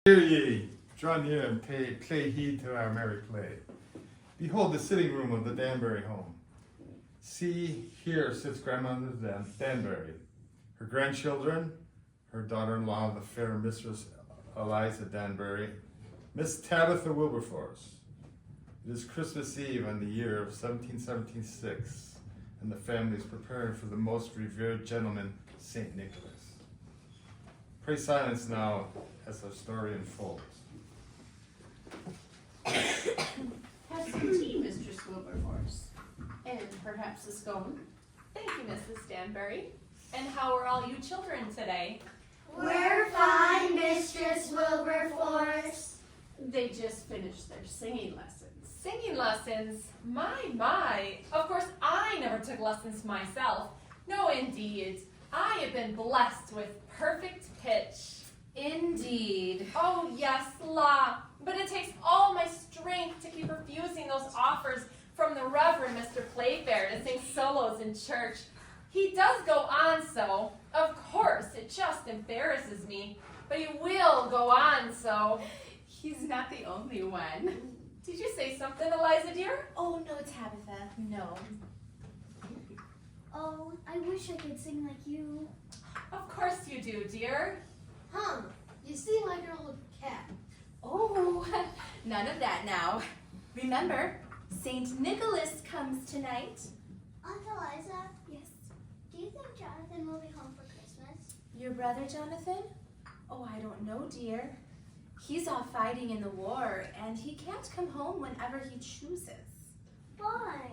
Hear ye, draw near and pay heed to our merry play. Behold the sitting room of the Danbury home. See, here sits Grandmother Danbury, her grandchildren, her daughter-in-law, the fair Mistress Eliza Danbury, Miss Tabitha Wilberforce. It is Christmas Eve in the year of 1776, and the family is preparing for the most revered gentleman, St. Nicholas. Pray silence now as our story unfolds. Have some tea, Mistress Wilberforce. And perhaps a scone. Thank you, Mrs. Danbury. And how are all you children today? We're fine, Mistress Wilberforce. They just finished their singing lessons. Singing lessons? My. Of course, I never took lessons myself. No, indeed. I have been blessed with perfect pitch. Indeed. Oh, yes, la. But it takes all my strength to keep refusing those offers from the Reverend Mr. Playfair to sing solos in church. He does go on so. Of course, it just embarrasses me. But he will go on so. He's not the only one. Did you say something, Eliza, dear? Oh, no, Tabitha, no. Oh, I wish I could sing like you. Of course you do, dear. You sing like your little cat. Oh, none of that now. Remember, St. Nicholas comes tonight. Aunt Eliza, Yes. do you think Jonathan will be home for Christmas? Your brother, Jonathan? Oh, I don't know, dear. He's off fighting in the war, and he can't come home whenever he chooses. Why?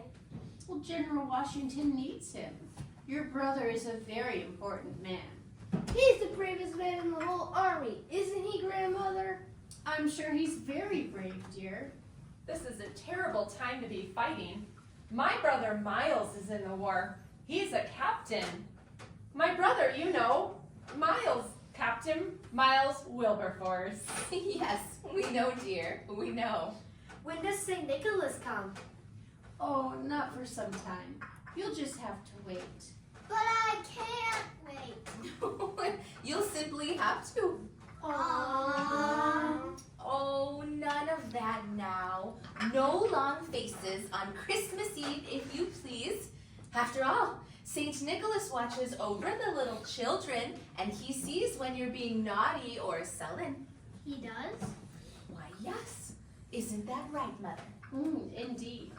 Well, General Washington needs him. Your brother is a very important man. He's the bravest man in the whole army, isn't he, Grandmother? I'm sure he's very brave, dear. This is a terrible time to be fighting. My brother Miles is in the war. He's a captain. My brother, you know, Miles, Captain Miles Wilberforce. Yes, we know, dear. We know. When does St. Nicholas come? Oh, not for some time. You'll just have to wait. But I can't wait. You'll simply have to. Aww. Oh, none of that now. No long faces on Christmas Eve, if you please. After all, St. Nicholas watches over the little children, and he sees when you're being naughty or sullen. He does? Why, yes. Isn't that right, Mother? Indeed.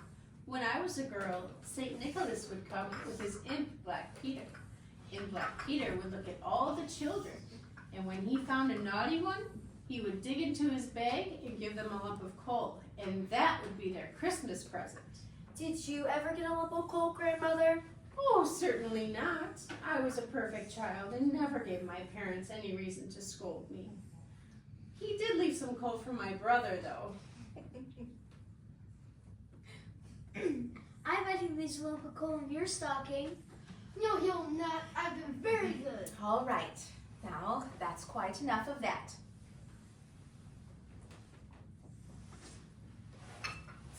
When I was a girl, St. Nicholas would come with his imp, Black Peter. And Black Peter would look at all the children, and when he found a naughty one, he would dig into his bag and give them a lump of coal, and that would be their Christmas present. Did you ever get a lump of coal, Grandmother? Oh, certainly not. I was a perfect child and never gave my parents any reason to scold me. He did leave some coal for my brother, though. I bet he leaves a lump of coal in your stocking. No, he'll not. I've been very good. All right. Now, that's quite enough of that.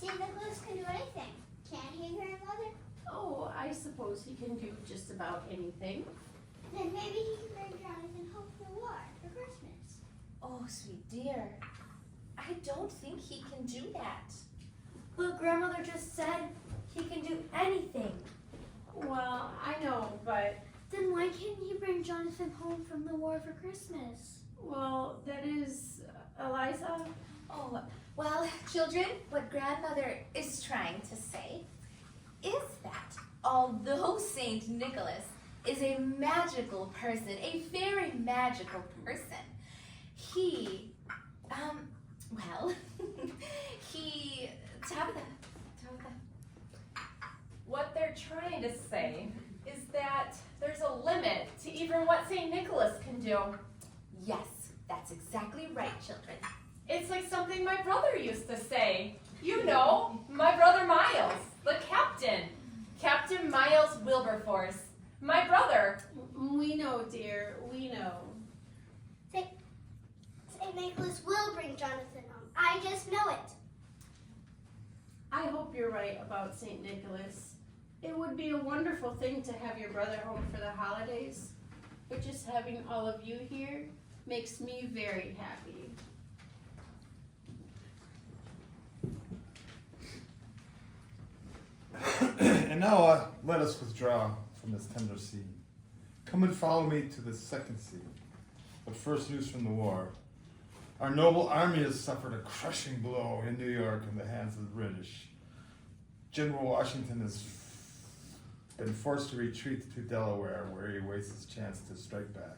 St. Nicholas can do anything. Can't he, Grandmother? Oh, I suppose he can do just about anything. Then maybe he can bring Jonathan home from the war for Christmas. Oh, sweet dear. I don't think he can do that. But Grandmother just said he can do anything. Well, I know, but, Then why can't he bring Jonathan home from the war for Christmas? well, that is, Eliza. Oh, well, children, what Grandmother is trying to say is that although St. Nicholas is a magical person, a very magical person, he, Tabitha. What they're trying to say is that there's a limit to even what St. Nicholas can do. Yes, that's exactly right, children. It's like something my brother used to say. You know, my brother Miles, the captain. Captain Miles Wilberforce. My brother. We know, dear, we know. St. Nicholas will bring Jonathan home. I just know it. I hope you're right about St. Nicholas. It would be a wonderful thing to have your brother home for the holidays, but just having all of you here makes me very happy. And now let us withdraw from this tender scene. Come and follow me to the second scene. But first, news from the war. Our noble army has suffered a crushing blow in New York in the hands of the British. General Washington has been forced to retreat to Delaware, where he waits his chance to strike back.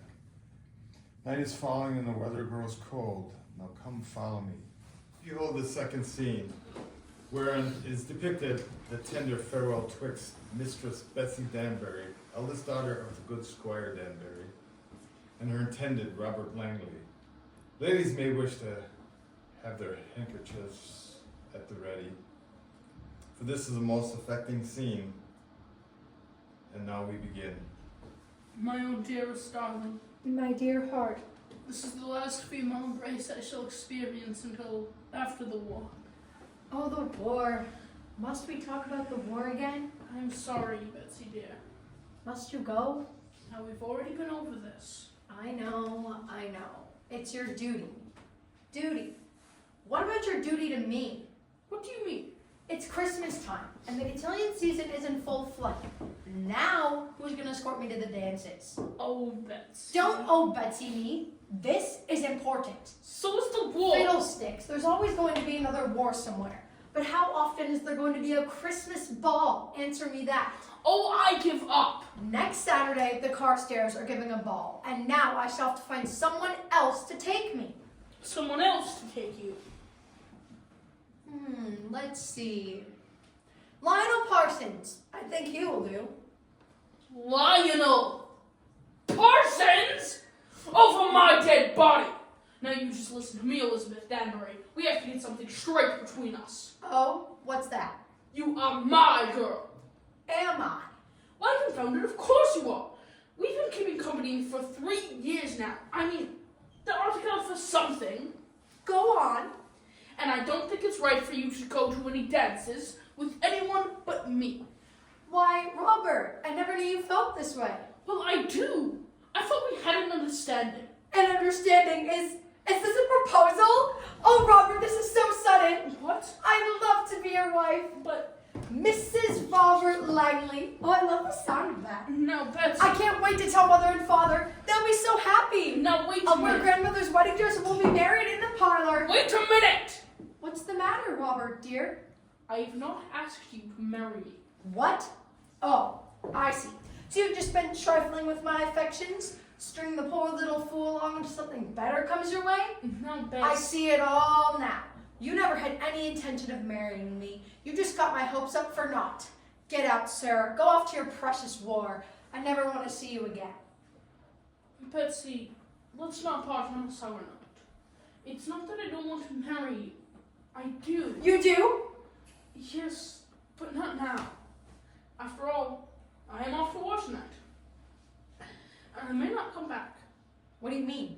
Night is falling and the weather grows cold. Now come follow me. Behold the second scene, wherein is depicted the tender farewell twixt Mistress Betsy Danbury, eldest daughter of the good Squire Danbury, and her intended Robert Langley. Ladies may wish to have their handkerchiefs at the ready, for this is a most affecting scene. And now we begin. My own dearest darling, My dear heart, this is the last female embrace I shall experience until after the war. oh, the war. Must we talk about the war again? I'm sorry, Betsy dear. Must you go? Now we've already been over this. I know. It's your duty. Duty. What about your duty to me? What do you mean? It's Christmas time, and the cotillion season is in full flight. Now, who's gonna escort me to the dances? Oh, Betsy. Don't oh Betsy me. This is important. So is the war. Fiddlesticks. There's always going to be another war somewhere. But how often is there going to be a Christmas ball? Answer me that. Oh, I give up. Next Saturday, the Carstairs are giving a ball, and now I shall have to find someone else to take me. Someone else to take you. Let's see. Lionel Parsons. I think he will do. Lionel Parsons? Over my dead body. Now you just listen to me, Elizabeth Danbury. We have to get something straight between us. Oh, what's that? You are my girl. Am I? Why, confounded, of course you are. We've been keeping company for 3 years now. I mean, there ought to count for something. Go on. And I don't think it's right for you to go to any dances with anyone but me. Why, Robert, I never knew you felt this way. Well, I do. I thought we had an understanding. An understanding is this a proposal? Oh, Robert, this is so sudden. What? I'd love to be your wife. But Mrs. Robert Langley. Oh, I love the sound of that. now, Betsy. I can't wait to tell Mother and Father. They'll be so happy. Now, wait a I'll wear minute. grandmother's wedding dress and we'll be married in the parlor. Wait a minute! What's the matter, Robert, dear? I have not asked you to marry me. What? Oh, I see. So you've just been trifling with my affections? String the poor little fool along until something better comes your way? Now, I Betsy. see it all now. You never had any intention of marrying me. You just got my hopes up for naught. Get out, sir. Go off to your precious war. I never want to see you again. Betsy, let's not part on a sour note. It's not that I don't want to marry you. I do. You do? Yes, but not now. After all, I am off to war tonight. And I may not come back. What do you mean?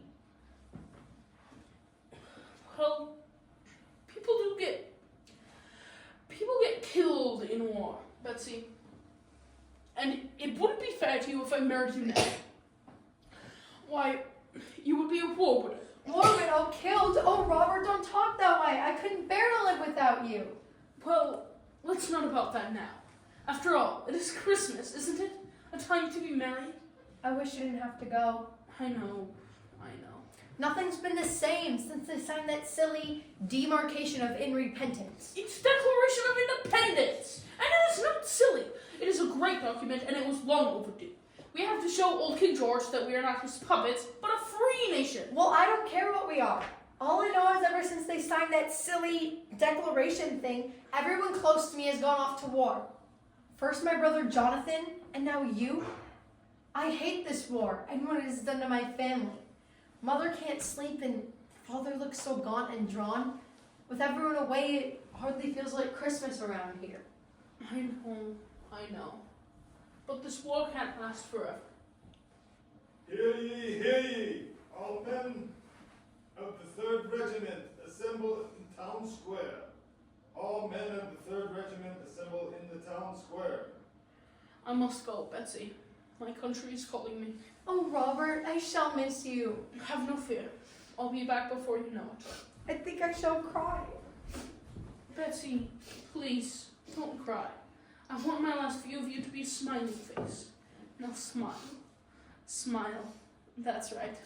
Well, people get killed in war, Betsy. And it wouldn't be fair to you if I married you now. Why, you would be a war widow. War widow killed? Oh, Robert, don't talk that way. I couldn't bear to live without you. Well, let's not about that now. After all, it is Christmas, isn't it? A time to be merry. I wish you didn't have to go. I know. Nothing's been the same since they signed that silly demarcation of in repentance. It's Declaration of Independence, and it is not silly. It is a great document, and it was long overdue. We have to show old King George that we are not his puppets, but a free nation. Well, I don't care what we are. All I know is ever since they signed that silly declaration thing, everyone close to me has gone off to war. First my brother Jonathan, and now you. I hate this war and what it has done to my family. Mother can't sleep and father looks so gaunt and drawn. With everyone away, it hardly feels like Christmas around here. I know. But this war can't last forever. Hear ye, all men of the 3rd Regiment assemble in town square. All men of the 3rd Regiment assemble in the town square. I must go, Betsy. My country is calling me. Oh, Robert, I shall miss you. Have no fear. I'll be back before you know it. I think I shall cry. Betsy, please, don't cry. I want my last view of you to be a smiling face. Now smile. Smile. That's right.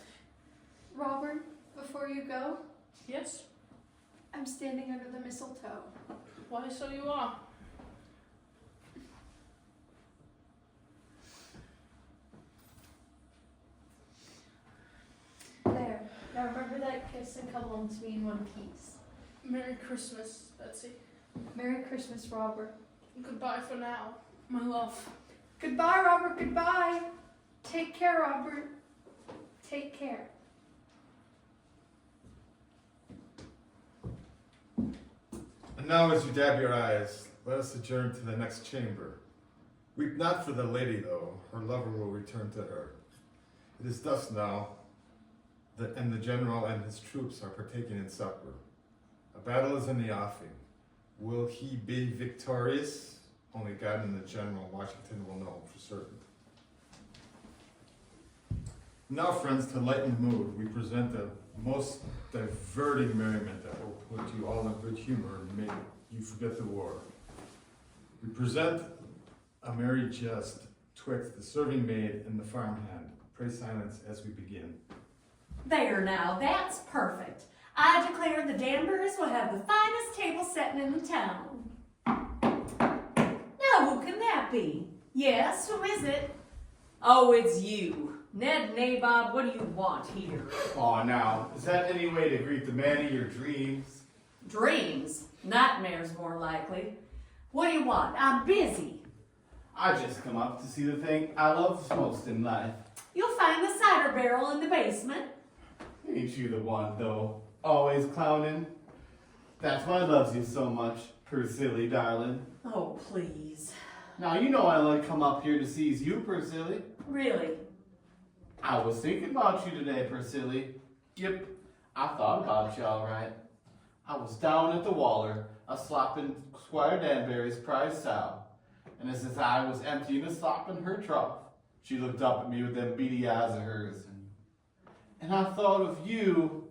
Robert, before you go, Yes? I'm standing under the mistletoe. Why, so you are. There. Now remember that kiss and cuddle them to me in one piece. Merry Christmas, Betsy. Merry Christmas, Robert. Goodbye for now, my love. Goodbye, Robert. Goodbye. Take care, Robert. Take care. And now as you dab your eyes, let us adjourn to the next chamber. Weep not for the lady, though, her lover will return to her. It is dusk now, and the general and his troops are partaking in supper. A battle is in the offing. Will he be victorious? Only God and the general, Washington, will know for certain. Now, friends, to lighten the mood, we present a most diverting merriment that will put you all in good humor and make you forget the war. We present a merry jest twixt the serving maid and the farmhand. Pray silence as we begin. There now, that's perfect. I declare the Danburys will have the finest table setting in the town. Now, who can that be? Yes, who is it? Oh, it's you. Ned Nabob, what do you want here? Aw, now, is that any way to greet the man of your dreams? Dreams? Nightmares, more likely. What do you want? I'm busy. I just come up to see the thing I love most in life. You'll find the cider barrel in the basement. Ain't you the one, though? Always clowning? That's why I loves you so much, Persilly, darling. Oh, please. Now, you know I like come up here to seize you, Persilly. Really? I was thinking about you today, Persilly. Yep, I thought about you all right. I was down at the Waller, a-slopping Squire Danbury's prize sow. And as I was emptying a slop in her trough, she looked up at me with them beady eyes of hers. And I thought of you.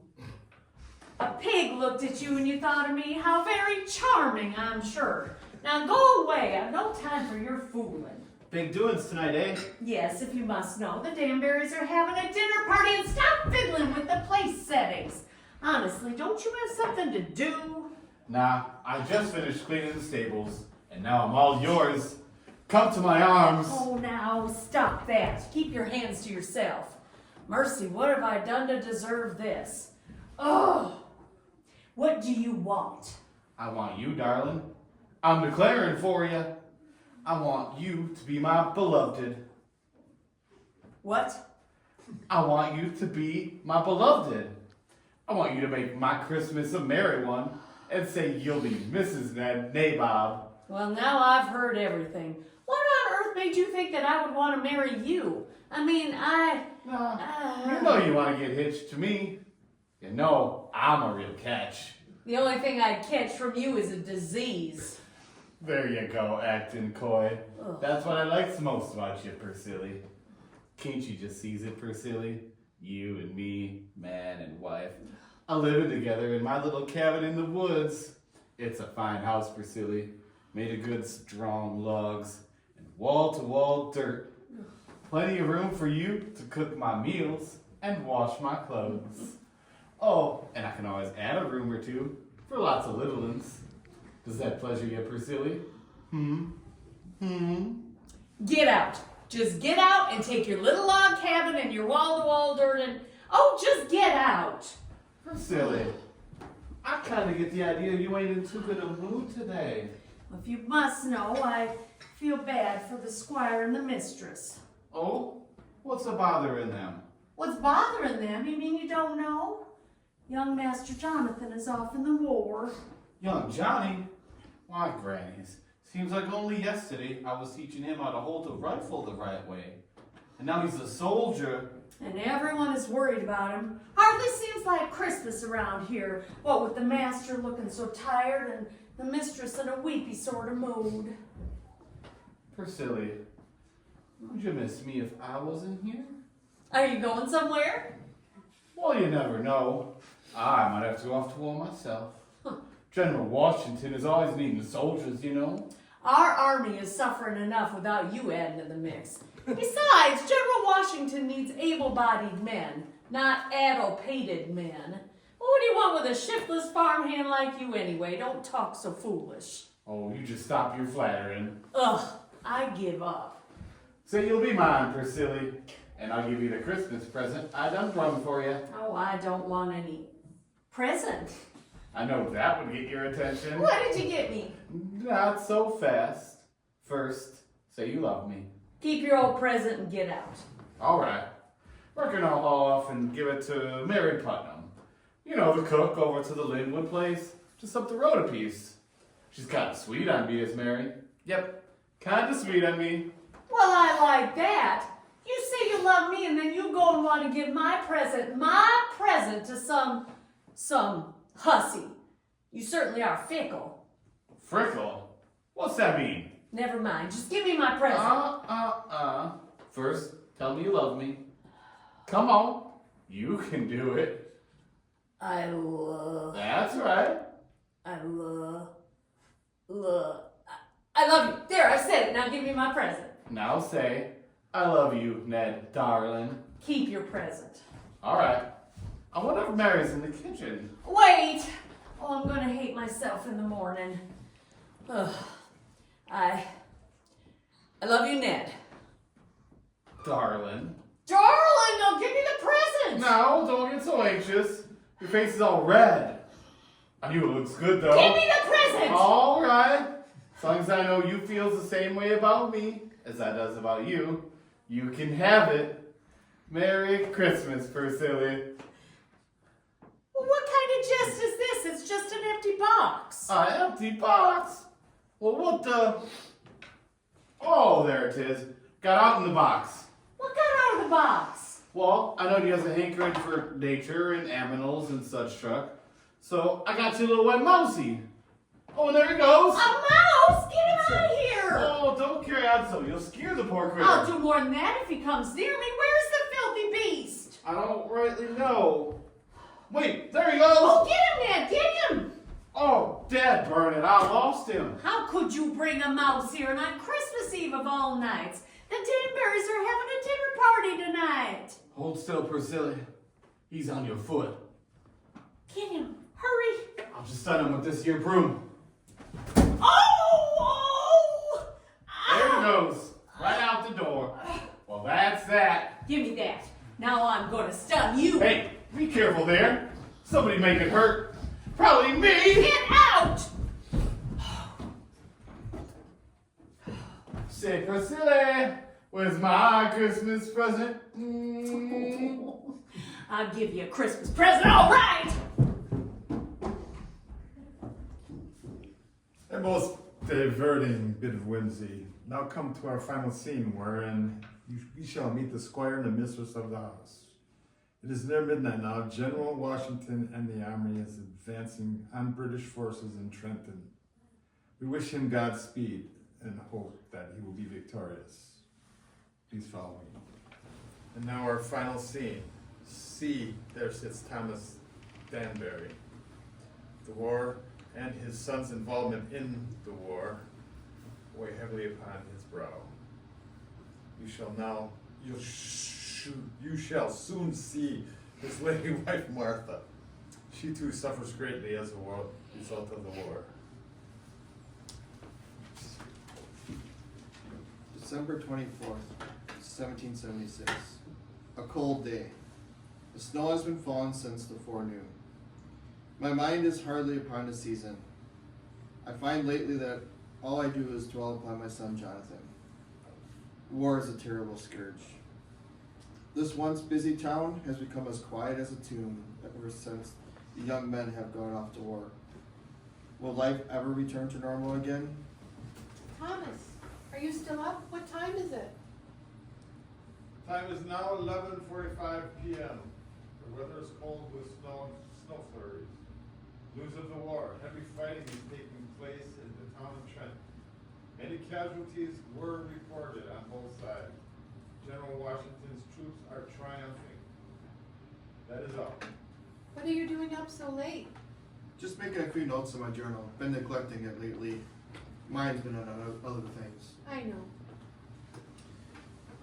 A pig looked at you and you thought of me. How very charming, I'm sure. Now go away. I've no time for your fooling. Big doings tonight, eh? Yes, if you must know, the Danburys are having a dinner party and stop fiddling with the place settings. Honestly, don't you have something to do? Nah, I just finished cleaning the stables, and now I'm all yours. Come to my arms. Oh, now, stop that. Keep your hands to yourself. Mercy, what have I done to deserve this? Oh, what do you want? I want you, darling. I'm declaring for you. I want you to be my beloved. What? I want you to be my beloved. I want you to make my Christmas a merry one and say you'll be Mrs. Ned Nabob. Well, now I've heard everything. What on earth made you think that I would want to marry you? I mean, You know you want to get hitched to me. You know I'm a real catch. The only thing I'd catch from you is a disease. There you go, acting coy. Ugh. That's what I likes most about you, Persilly. Can't you just seize it, Persilly? You and me, man and wife, are living together in my little cabin in the woods. It's a fine house, Persilly, made of good, strong logs and wall-to-wall dirt. Plenty of room for you to cook my meals and wash my clothes. Oh, and I can always add a room or two for lots of little ones. Does that pleasure you, Persilly? Get out. Just get out and take your little log cabin and your wall-to-wall dirt and... Oh, just get out. Persilly, I kind of get the idea you ain't in too good a mood today. If you must know, I feel bad for the squire and the mistress. Oh? What's the bother in them? What's bothering them? You mean you don't know? Young Master Jonathan is off in the war. Young Johnny? Why, grannies, seems like only yesterday I was teaching him how to hold a rifle the right way. And now he's a soldier. And everyone is worried about him. Hardly seems like Christmas around here. What with the master looking so tired and the mistress in a weepy sort of mood. Persilly, would you miss me if I wasn't here? Are you going somewhere? Well, you never know. I might have to go off to war myself. General Washington is always needing soldiers, you know. Our army is suffering enough without you adding to the mix. Besides, General Washington needs able-bodied men, not addle-pated men. What do you want with a shiftless farmhand like you anyway? Don't talk so foolish. Oh, you just stop your flattering. Ugh, I give up. So you'll be mine, Priscilla, and I'll give you the Christmas present I done brung for you. Oh, I don't want any present. I know that would get your attention. What did you get me? Not so fast. First, say you love me. Keep your old present and get out. All right. We're gonna haul off and give it to Mary Putnam. You know, the cook over to the Linwood place. Just up the road a piece. She's kinda sweet on me, is Mary. Yep, kinda sweet on me. Well, I like that. You say you love me and then you go and want to give my present to some hussy. You certainly are fickle. Frickle? What's that mean? Never mind, just give me my present. First, tell me you love me. Come on. You can do it. I love you. There, I said it. Now give me my present. Now say, I love you, Ned, darling. Keep your present. All right. I wonder if Mary's in the kitchen. Wait! Oh, I'm gonna hate myself in the morning. Ugh. I love you, Ned. Darling. Darling, now give me the present! No, don't get so anxious. Your face is all red. I knew it looks good, though. Give me the present! All right. As long as I know you feel the same way about me as I does about you, you can have it. Merry Christmas, Priscilla. Well, what kind of jest is this? It's just an empty box. An empty box? Well, what the... Oh, there it is. Got out in the box. What got out of the box? Well, I know you has a hankering for nature and aminals and such truck. So I got you a little wet mousey. Oh, and there it goes. A mouse? Get him out of here! Oh, don't carry on so. You'll scare the poor critter. I'll do more than that if he comes near me. Where's the filthy beast? I don't rightly know. Wait, there he goes. Oh, get him, Ned! Get him! Oh, Dad, burn it. I lost him. How could you bring a mouse here on Christmas Eve of all nights? The Danburys are having a dinner party tonight. Hold still, Priscilla. He's on your foot. Get him. Hurry. I'll just stun him with this here broom. Oh! There he goes. Right out the door. Well, that's that. Give me that. Now I'm going to stun you. Hey, be careful there. Somebody may get hurt. Probably me. Get out! Say, Priscilla, where's my Christmas present? I'll give you a Christmas present, all right! A most diverting bit of whimsy. Now come to our final scene, wherein we shall meet the squire and the mistress of the house. It is near midnight now. General Washington and the army is advancing on British forces in Trenton. We wish him Godspeed and hope that he will be victorious. Please follow me. And now our final scene. See, there sits Thomas Danbury. The war and his son's involvement in the war weigh heavily upon his brow. You shall soon see his lady wife Martha. She too suffers greatly as a result of the war. December 24th, 1776. A cold day. The snow has been falling since the forenoon. My mind is hardly upon the season. I find lately that all I do is dwell upon my son Jonathan. War is a terrible scourge. This once busy town has become as quiet as a tomb ever since the young men have gone off to war. Will life ever return to normal again? Thomas, are you still up? What time is it? Time is now 11:45 p.m. The weather is cold with snow flurries. News of the war. Heavy fighting is taking place in the town of Trenton. Many casualties were reported on both sides. General Washington's troops are triumphing. That is all. What are you doing up so late? Just making a few notes in my journal. Been neglecting it lately. Mine's been on other things. I know.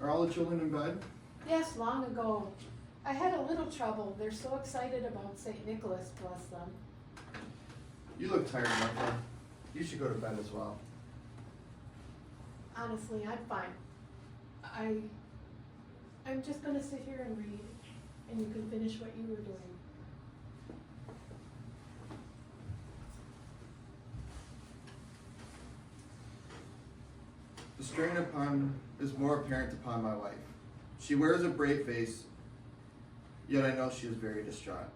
Are all the children in bed? Yes, long ago. I had a little trouble. They're so excited about St. Nicholas, bless them. You look tired, Martha. You should go to bed as well. Honestly, I'm fine. I'm just gonna sit here and read, and you can finish what you were doing. The strain is more apparent upon my wife. She wears a brave face, yet I know she is very distraught.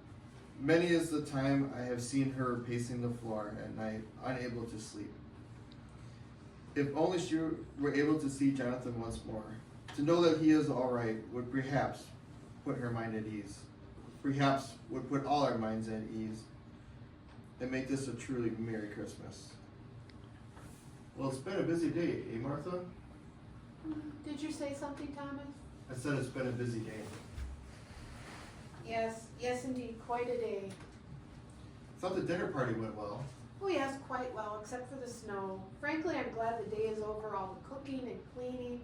Many is the time I have seen her pacing the floor at night, unable to sleep. If only she were able to see Jonathan once more, to know that he is all right would perhaps put her mind at ease. Perhaps would put all our minds at ease and make this a truly Merry Christmas. Well, it's been a busy day, eh, Martha? Did you say something, Thomas? I said it's been a busy day. Yes indeed, quite a day. I thought the dinner party went well. Oh yes, quite well, except for the snow. Frankly, I'm glad the day is over, all the cooking and cleaning.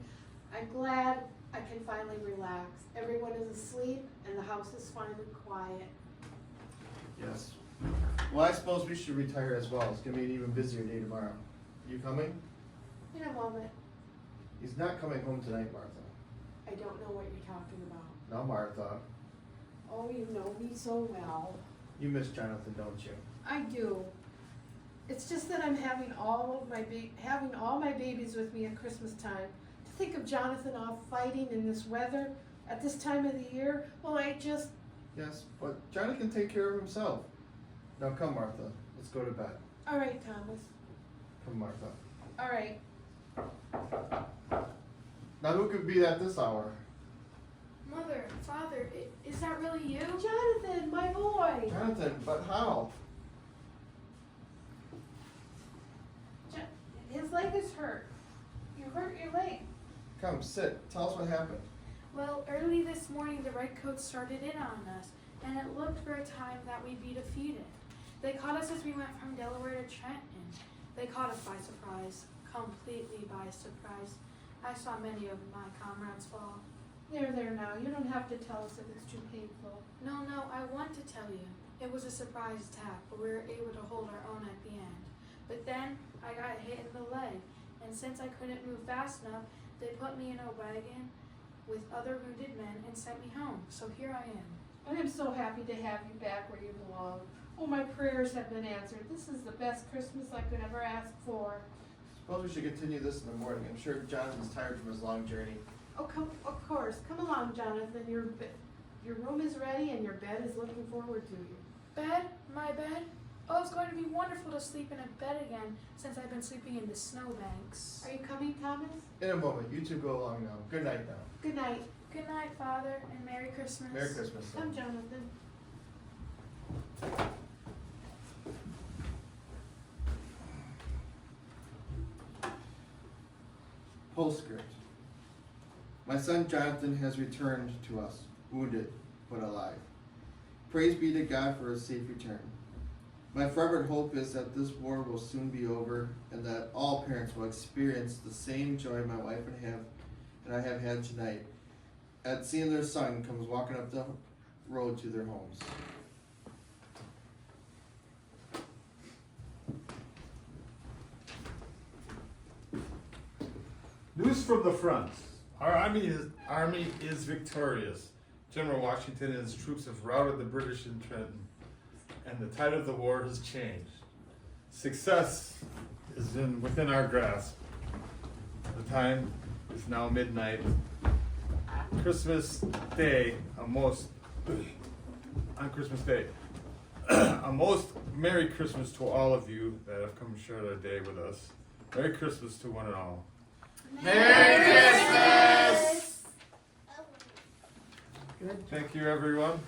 I'm glad I can finally relax. Everyone is asleep and the house is finally quiet. Yes. Well, I suppose we should retire as well. It's gonna be an even busier day tomorrow. You coming? In a moment. He's not coming home tonight, Martha. I don't know what you're talking about. No, Martha. Oh, you know me so well. You miss Jonathan, don't you? I do. It's just that I'm having all my babies with me at Christmas time. To think of Jonathan off fighting in this weather at this time of the year, well, Yes, but Johnny can take care of himself. Now come, Martha. Let's go to bed. All right, Thomas. Come, Martha. All right. Now who could be at this hour? Mother, Father, is that really you? Jonathan, my boy. Jonathan, but how? His leg is hurt. You hurt your leg. Come, sit. Tell us what happened. Well, early this morning the Redcoats started in on us, and it looked for a time that we'd be defeated. They caught us as we went from Delaware to Trenton. They caught us by surprise, completely by surprise. I saw many of my comrades fall. There now. You don't have to tell us if it's too painful. No, I want to tell you. It was a surprise attack, but we were able to hold our own at the end. But then I got hit in the leg, and since I couldn't move fast enough, they put me in a wagon with other wounded men and sent me home. So here I am. I am so happy to have you back where you belong. Oh, my prayers have been answered. This is the best Christmas I could ever ask for. Suppose we should continue this in the morning. I'm sure Jonathan's tired from his long journey. Oh, of course. Come along, Jonathan. Your room is ready and your bed is looking forward to you. Bed? My bed? Oh, it's going to be wonderful to sleep in a bed again since I've been sleeping in the snowbanks. Are you coming, Thomas? In a moment. You two go along now. Good night now. Good night. Good night, Father, and Merry Christmas. Merry Christmas, son. Come, Jonathan. Postscript. My son Jonathan has returned to us, wounded but alive. Praise be to God for his safe return. My fervent hope is that this war will soon be over and that all parents will experience the same joy my wife and I have had tonight at seeing their son comes walking up the road to their homes. News from the front. Our army is victorious. General Washington and his troops have routed the British in Trenton, and the tide of the war has changed. Success is within our grasp. The time is now midnight. Christmas Day, on Christmas Day, a most Merry Christmas to all of you that have come share their day with us. Merry Christmas to one and all. Merry Christmas! Good. Thank you, everyone.